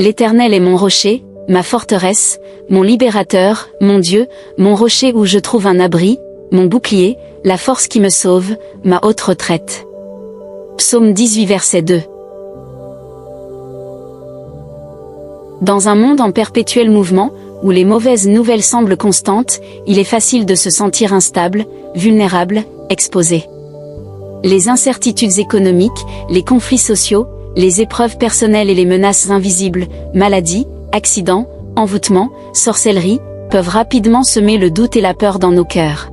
L'Éternel est mon rocher, ma forteresse, mon libérateur, mon Dieu, mon rocher où je trouve un abri, mon bouclier, la force qui me sauve, ma haute retraite. Psaume 18 verset 2. Dans un monde en perpétuel mouvement, où les mauvaises nouvelles semblent constantes, il est facile de se sentir instable, vulnérable, exposé. Les incertitudes économiques, les conflits sociaux, les épreuves personnelles et les menaces invisibles, maladies, accidents, envoûtements, sorcellerie, peuvent rapidement semer le doute et la peur dans nos cœurs.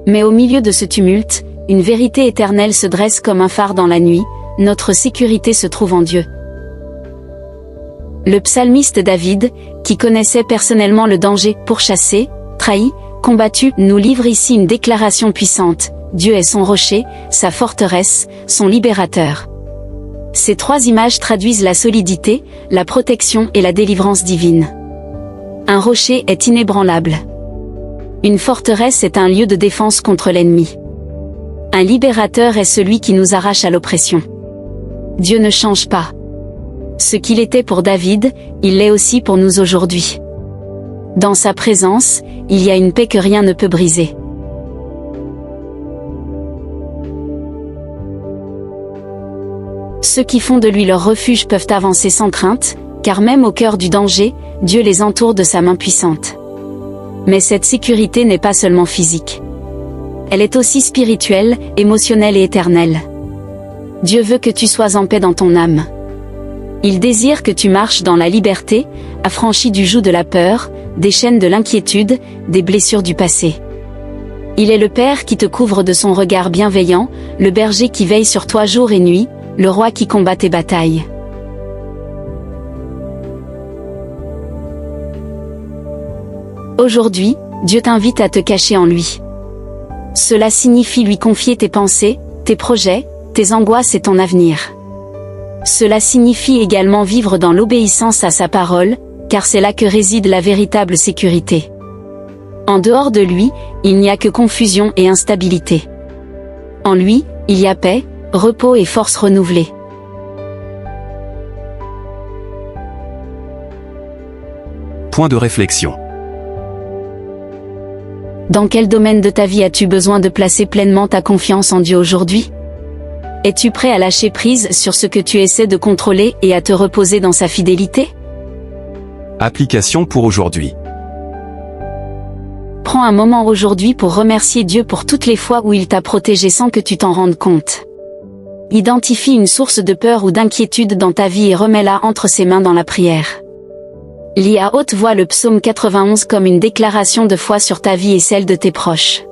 Mais au milieu de ce tumulte, une vérité éternelle se dresse comme un phare dans la nuit, notre sécurité se trouve en Dieu. Le psalmiste David, qui connaissait personnellement le danger, pourchassé, trahi, combattu, nous livre ici une déclaration puissante. Dieu est son rocher, sa forteresse, son libérateur. Ces trois images traduisent la solidité, la protection et la délivrance divine. Un rocher est inébranlable. Une forteresse est un lieu de défense contre l'ennemi. Un libérateur est celui qui nous arrache à l'oppression. Dieu ne change pas. Ce qu'il était pour David, il l'est aussi pour nous aujourd'hui. Dans sa présence, il y a une paix que rien ne peut briser. Ceux qui font de lui leur refuge peuvent avancer sans crainte, car même au cœur du danger, Dieu les entoure de sa main puissante. Mais cette sécurité n'est pas seulement physique. Elle est aussi spirituelle, émotionnelle et éternelle. Dieu veut que tu sois en paix dans ton âme. Il désire que tu marches dans la liberté, affranchi du joug de la peur, des chaînes de l'inquiétude, des blessures du passé. Il est le Père qui te couvre de son regard bienveillant, le berger qui veille sur toi jour et nuit, le roi qui combat tes batailles. Aujourd'hui, Dieu t'invite à te cacher en lui. Cela signifie lui confier tes pensées, tes projets, tes angoisses et ton avenir. Cela signifie également vivre dans l'obéissance à sa parole, car c'est là que réside la véritable sécurité. En dehors de lui, il n'y a que confusion et instabilité. En lui, il y a paix, repos et force renouvelée. Point de réflexion. Dans quel domaine de ta vie as-tu besoin de placer pleinement ta confiance en Dieu aujourd'hui? Es-tu prêt à lâcher prise sur ce que tu essaies de contrôler et à te reposer dans sa fidélité? Application pour aujourd'hui. Prends un moment aujourd'hui pour remercier Dieu pour toutes les fois où il t'a protégé sans que tu t'en rendes compte. Identifie une source de peur ou d'inquiétude dans ta vie et remets-la entre ses mains dans la prière. Lis à haute voix le psaume 91 comme une déclaration de foi sur ta vie et celle de tes proches.